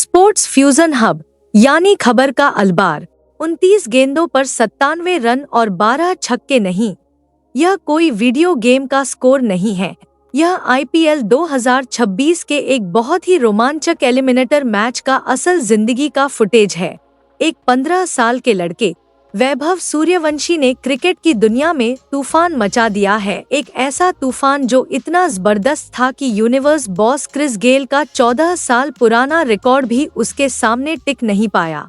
Sports fusion hub यानी खबर का अलबार। 29 गेंदों पर 97 रन और 12 छक्के नहीं, यह कोई वीडियो गेम का स्कोर नहीं है। यह आईपीएल 2026 के एक बहुत ही रोमांचक एलिमिनेटर मैच का असल जिंदगी का फुटेज है। एक 15 साल के लड़के वैभव सूर्यवंशी ने क्रिकेट की दुनिया में तूफान मचा दिया है। एक ऐसा तूफान जो इतना जबरदस्त था कि यूनिवर्स बॉस क्रिस गेल का 14 साल पुराना रिकॉर्ड भी उसके सामने टिक नहीं पाया।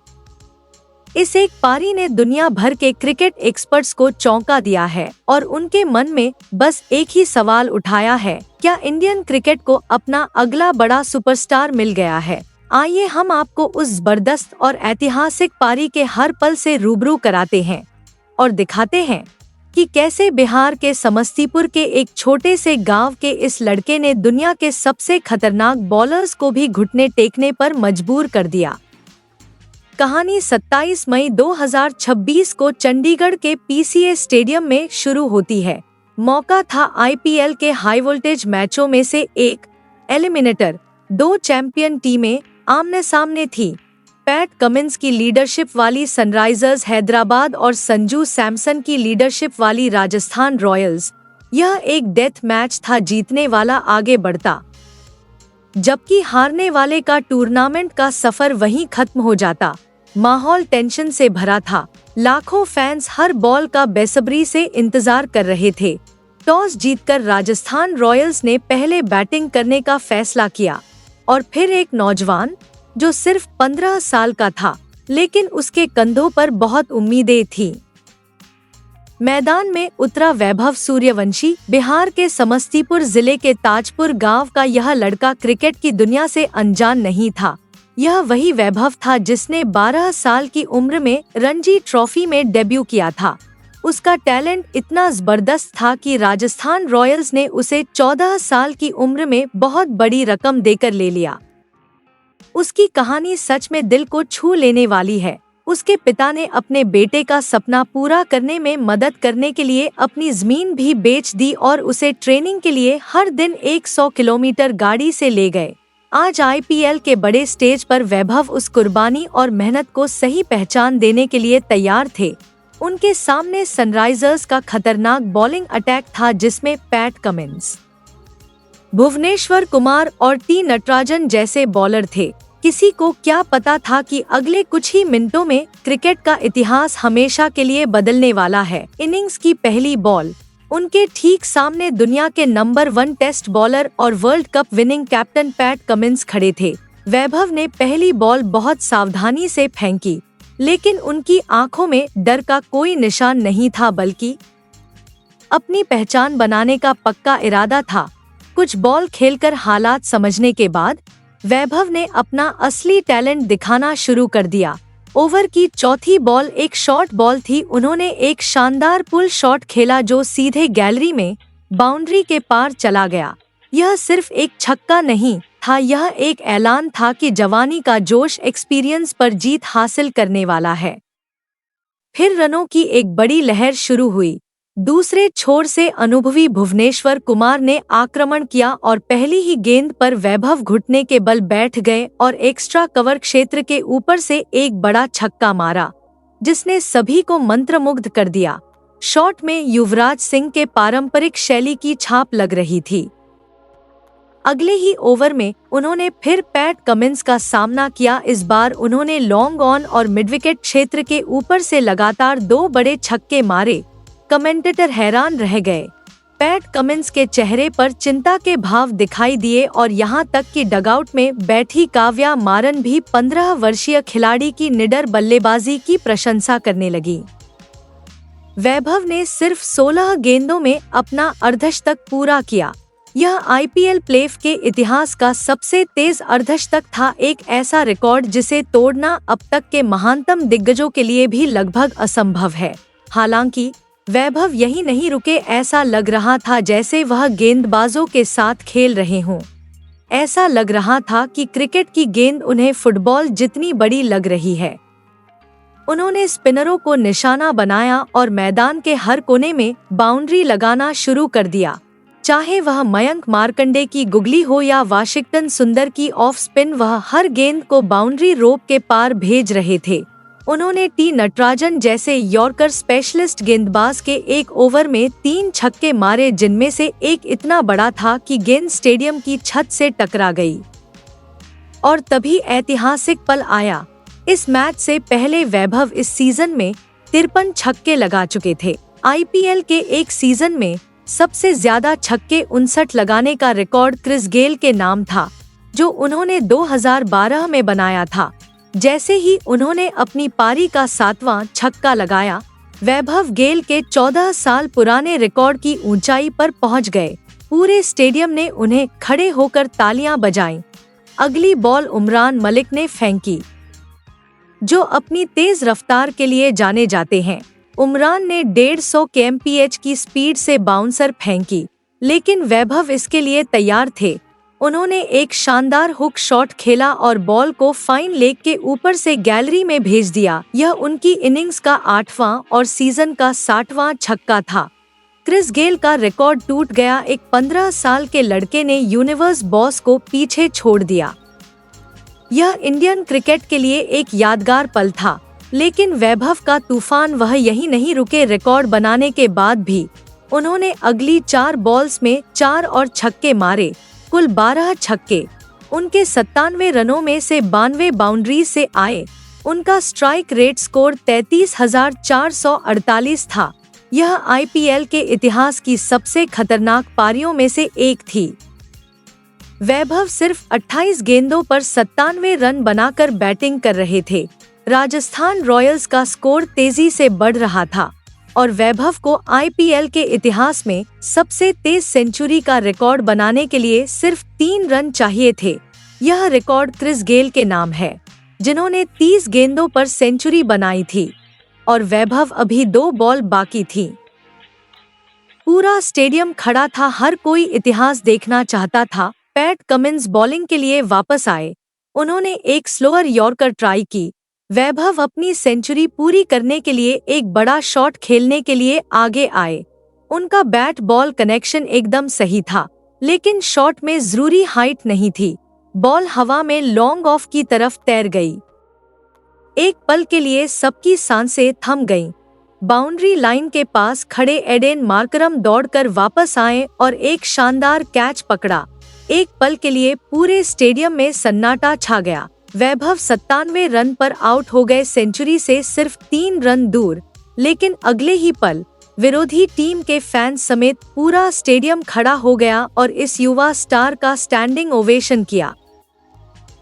इस एक पारी ने दुनिया भर के क्रिकेट एक्सपर्ट्स को चौंका दिया है और उनके मन में बस एक ही सवाल उठाया है, क्या इंडियन क्रिकेट को अपना अगला बड़ा सुपरस्टार मिल गया है? आइए हम आपको उस जबरदस्त और ऐतिहासिक पारी के हर पल से रूबरू कराते हैं और दिखाते हैं कि कैसे बिहार के समस्तीपुर के एक छोटे से गांव के इस लड़के ने दुनिया के सबसे खतरनाक बॉलर्स को भी घुटने टेकने पर मजबूर कर दिया। कहानी 27 मई 2026 को चंडीगढ़ के पीसीए स्टेडियम में शुरू होती है। मौका था आईपीएल के हाई वोल्टेज मैचों में से एक। एलिमिनेटर 2 चैंपियन टीमें आमने सामने थी। पैट कमिंस की लीडरशिप वाली सनराइजर्स हैदराबाद और संजू सैमसन की लीडरशिप वाली राजस्थान रॉयल्स। यह एक डेथ मैच था, जीतने वाला आगे बढ़ता जबकि हारने वाले का टूर्नामेंट का सफर वहीं खत्म हो जाता। माहौल टेंशन से भरा था। लाखों फैंस हर बॉल का बेसब्री से इंतजार कर रहे थे। टॉस जीतकर राजस्थान रॉयल्स ने पहले बैटिंग करने का फैसला किया और फिर एक नौजवान जो सिर्फ 15 साल का था लेकिन उसके कंधों पर बहुत उम्मीदें थीं, मैदान में उतरा वैभव सूर्यवंशी। बिहार के समस्तीपुर जिले के ताजपुर गांव का यह लड़का क्रिकेट की दुनिया से अनजान नहीं था। यह वही वैभव था जिसने 12 साल की उम्र में रणजी ट्रॉफी में डेब्यू किया था। उसका टैलेंट इतना जबरदस्त था कि राजस्थान रॉयल्स ने उसे 14 साल की उम्र में बहुत बड़ी रकम देकर ले लिया। उसकी कहानी सच में दिल को छू लेने वाली है। उसके पिता ने अपने बेटे का सपना पूरा करने में मदद करने के लिए अपनी जमीन भी बेच दी और उसे ट्रेनिंग के लिए हर दिन 100 किलोमीटर गाड़ी से ले गए। आज आईपीएल के बड़े स्टेज पर वैभव उस कुर्बानी और मेहनत को सही पहचान देने के लिए तैयार थे। उनके सामने सनराइजर्स का खतरनाक बॉलिंग अटैक था जिसमें पैट कमिंस, भुवनेश्वर कुमार और टी नटराजन जैसे बॉलर थे। किसी को क्या पता था कि अगले कुछ ही मिनटों में क्रिकेट का इतिहास हमेशा के लिए बदलने वाला है। इनिंग्स की पहली बॉल, उनके ठीक सामने दुनिया के नंबर 1 टेस्ट बॉलर और world cup winning captain PAT Cummins खड़े थे। वैभव ने पहली बॉल बहुत सावधानी से फेंकी, लेकिन उनकी आंखों में डर का कोई निशान नहीं था, बल्कि अपनी पहचान बनाने का पक्का इरादा था। कुछ बॉल खेलकर हालात समझने के बाद वैभव ने अपना असली टैलेंट दिखाना शुरू कर दिया। ओवर की चौथी बॉल एक शॉर्ट बॉल थी। उन्होंने एक शानदार पुल शॉट खेला जो सीधे गैलरी में बाउंड्री के पार चला गया। यह सिर्फ एक छक्का नहीं था, यह एक ऐलान था कि जवानी का जोश एक्सपीरियंस पर जीत हासिल करने वाला है। फिर रनों की एक बड़ी लहर शुरू हुई। दूसरे छोर से अनुभवी भुवनेश्वर कुमार ने आक्रमण किया और पहली ही गेंद पर वैभव घुटने के बल बैठ गए और एक्स्ट्रा कवर क्षेत्र के ऊपर से एक बड़ा छक्का मारा जिसने सभी को मंत्रमुग्ध कर दिया। शॉट में युवराज सिंह के पारंपरिक शैली की छाप लग रही थी। अगले ही ओवर में उन्होंने फिर पैट कमिंस का सामना किया। इस बार उन्होंने लॉन्ग ऑन और मिडविकेट क्षेत्र के ऊपर से लगातार 2 बड़े छक्के मारे। कमेंटेटर हैरान रह गए। पैट कमिंस के चेहरे पर चिंता के भाव दिखाई दिए और यहाँ तक कि डगआउट में बैठी काव्या मारन भी 15 वर्षीय खिलाड़ी की निडर बल्लेबाजी की प्रशंसा करने लगी। वैभव ने सिर्फ 16 गेंदों में अपना अर्धशतक पूरा किया। यह आईपीएल प्लेऑफ के इतिहास का सबसे तेज अर्धशतक था, एक ऐसा रिकॉर्ड जिसे तोड़ना अब तक के महानतम दिग्गजों के लिए भी लगभग असंभव है। हालांकि वैभव यही नहीं रुके। ऐसा लग रहा था जैसे वह गेंदबाजों के साथ खेल रहे हों। ऐसा लग रहा था कि क्रिकेट की गेंद उन्हें फुटबॉल जितनी बड़ी लग रही है। उन्होंने स्पिनरों को निशाना बनाया और मैदान के हर कोने में बाउंड्री लगाना शुरू कर दिया। चाहे वह मयंक मार्कंडे की गुगली हो या वाशिंगटन सुंदर की ऑफ स्पिन, वह हर गेंद को बाउंड्री रोप के पार भेज रहे थे। उन्होंने टी नटराजन जैसे यॉर्कर स्पेशलिस्ट गेंदबाज के एक ओवर में 3 छक्के मारे, जिनमें से एक इतना बड़ा था कि गेंद स्टेडियम की छत से टकरा गई। और तभी ऐतिहासिक पल आया। इस मैच से पहले वैभव इस सीजन में 53 छक्के लगा चुके थे। आईपीएल के एक सीजन में सबसे ज्यादा छक्के 59 लगाने का रिकॉर्ड क्रिस गेल के नाम था, जो उन्होंने 2012 में बनाया था। जैसे ही उन्होंने अपनी पारी का 7वां छक्का लगाया, वैभव गेल के 14 साल पुराने रिकॉर्ड की ऊंचाई पर पहुंच गए। पूरे स्टेडियम ने उन्हें खड़े होकर तालियां बजाईं। अगली बॉल उमरान मलिक ने फेंकी, जो अपनी तेज रफ्तार के लिए जाने जाते हैं। उमरान ने 150 kmph की स्पीड से बाउंसर फेंकी, लेकिन वैभव इसके लिए तैयार थे। उन्होंने एक शानदार हुक शॉट खेला और बॉल को फाइन लेग के ऊपर से गैलरी में भेज दिया। यह उनकी इनिंग्स का 8वां और सीजन का 60वां छक्का था। क्रिस गेल का रिकॉर्ड टूट गया। एक 15 साल के लड़के ने यूनिवर्स बॉस को पीछे छोड़ दिया। यह इंडियन क्रिकेट के लिए एक यादगार पल था, लेकिन वैभव का तूफान वह यहीं नहीं रुके। रिकॉर्ड बनाने के बाद भी उन्होंने अगली 4 बॉल्स में 4 और छक्के मारे, कुल 12 छक्के। उनके 97 रनों में से 92 बाउंड्री से आए। उनका स्ट्राइक रेट स्कोर 33,448 था। यह आईपीएल के इतिहास की सबसे खतरनाक पारियों में से एक थी। वैभव सिर्फ 28 गेंदों पर 97 रन बनाकर बैटिंग कर रहे थे। राजस्थान रॉयल्स का स्कोर तेजी से बढ़ रहा था और वैभव को आईपीएल के इतिहास में सबसे तेज सेंचुरी का रिकॉर्ड बनाने के लिए सिर्फ 3 रन चाहिए थे। यह रिकॉर्ड क्रिस गेल के नाम है, जिन्होंने 30 गेंदों पर सेंचुरी बनाई थी और वैभव अभी 2 बॉल बाकी थी। पूरा स्टेडियम खड़ा था, हर कोई इतिहास देखना चाहता था। पैट कमिंस बॉलिंग के लिए वापस आए। उन्होंने एक स्लोअर यॉर्कर ट्राई की। वैभव अपनी सेंचुरी पूरी करने के लिए एक बड़ा शॉट खेलने के लिए आगे आए। उनका बैट बॉल कनेक्शन एकदम सही था, लेकिन शॉट में जरूरी हाइट नहीं थी। बॉल हवा में लॉन्ग ऑफ की तरफ तैर गई। एक पल के लिए सबकी सांसें थम गईं। बाउंड्री लाइन के पास खड़े एडेन मार्करम दौड़कर वापस आए और एक शानदार कैच पकड़ा। एक पल के लिए पूरे स्टेडियम में सन्नाटा छा गया। वैभव 97 रन पर आउट हो गए, सेंचुरी से सिर्फ 3 रन दूर। लेकिन अगले ही पल विरोधी टीम के फैंस समेत पूरा स्टेडियम खड़ा हो गया और इस युवा स्टार का स्टैंडिंग ओवेशन किया।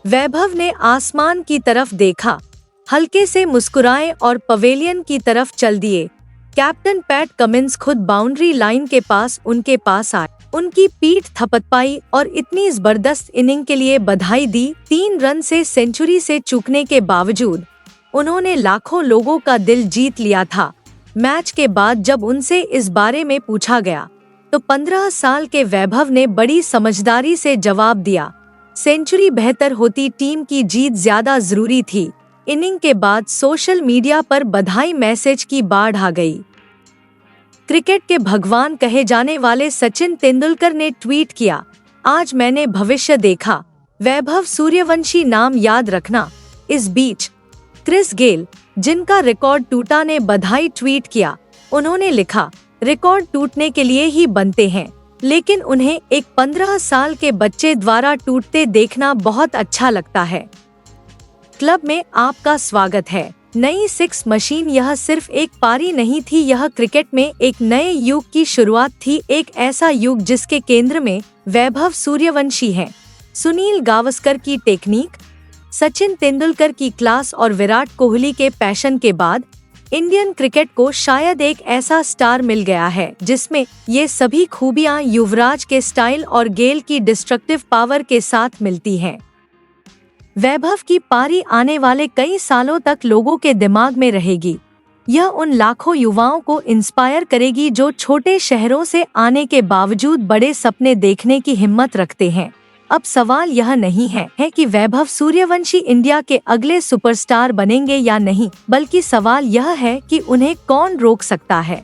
वैभव ने आसमान की तरफ देखा, हल्के से मुस्कुराए और पवेलियन की तरफ चल दिए। कैप्टन पैट कमिंस खुद बाउंड्री लाइन के पास उनके पास आए, उनकी पीठ थपथपाई और इतनी जबरदस्त इनिंग के लिए बधाई दी। 3 रन से सेंचुरी से चूकने के बावजूद उन्होंने लाखों लोगों का दिल जीत लिया था। मैच के बाद जब उनसे इस बारे में पूछा गया, तो 15 साल के वैभव ने बड़ी समझदारी से जवाब दिया, सेंचुरी बेहतर होती, टीम की जीत ज्यादा जरूरी थी। इनिंग के बाद सोशल मीडिया पर बधाई मैसेज की बाढ़ आ गई। क्रिकेट के भगवान कहे जाने वाले सचिन तेंदुलकर ने ट्वीट किया, आज मैंने भविष्य देखा, वैभव सूर्यवंशी नाम याद रखना। इस बीच क्रिस गेल, जिनका रिकॉर्ड टूटा, ने बधाई ट्वीट किया। उन्होंने लिखा, रिकॉर्ड टूटने के लिए ही बनते हैं, लेकिन उन्हें एक 15 साल के बच्चे द्वारा टूटते देखना बहुत अच्छा लगता है। क्लब में आपका स्वागत है। नई 6 मशीन। यह सिर्फ एक पारी नहीं थी, यह क्रिकेट में एक नए युग की शुरुआत थी। एक ऐसा युग जिसके केंद्र में वैभव सूर्यवंशी हैं, सुनील गावस्कर की टेक्निक, सचिन तेंदुलकर की क्लास और विराट कोहली के पैशन के बाद इंडियन क्रिकेट को शायद एक ऐसा स्टार मिल गया है जिसमें ये सभी खूबियां युवराज के स्टाइल और गेल की डिस्ट्रक्टिव पावर के साथ मिलती हैं। वैभव की पारी आने वाले कई सालों तक लोगों के दिमाग में रहेगी। यह उन लाखों युवाओं को इंस्पायर करेगी जो छोटे शहरों से आने के बावजूद बड़े सपने देखने की हिम्मत रखते हैं। अब सवाल यह नहीं है कि वैभव सूर्यवंशी इंडिया के अगले सुपरस्टार बनेंगे या नहीं, बल्कि सवाल यह है कि उन्हें कौन रोक सकता है।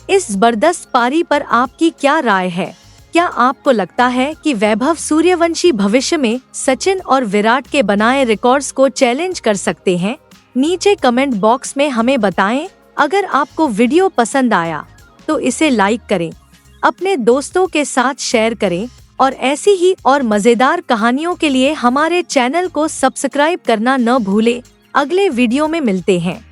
इस जबरदस्त पारी पर आपकी क्या राय है? क्या आपको लगता है कि वैभव सूर्यवंशी भविष्य में सचिन और विराट के बनाए रिकॉर्ड्स को चैलेंज कर सकते हैं? नीचे कमेंट बॉक्स में हमें बताएं। अगर आपको वीडियो पसंद आया तो इसे लाइक करें, अपने दोस्तों के साथ शेयर करें और ऐसी ही और मजेदार कहानियों के लिए हमारे चैनल को सब्सक्राइब करना न भूलें। अगले वीडियो में मिलते हैं।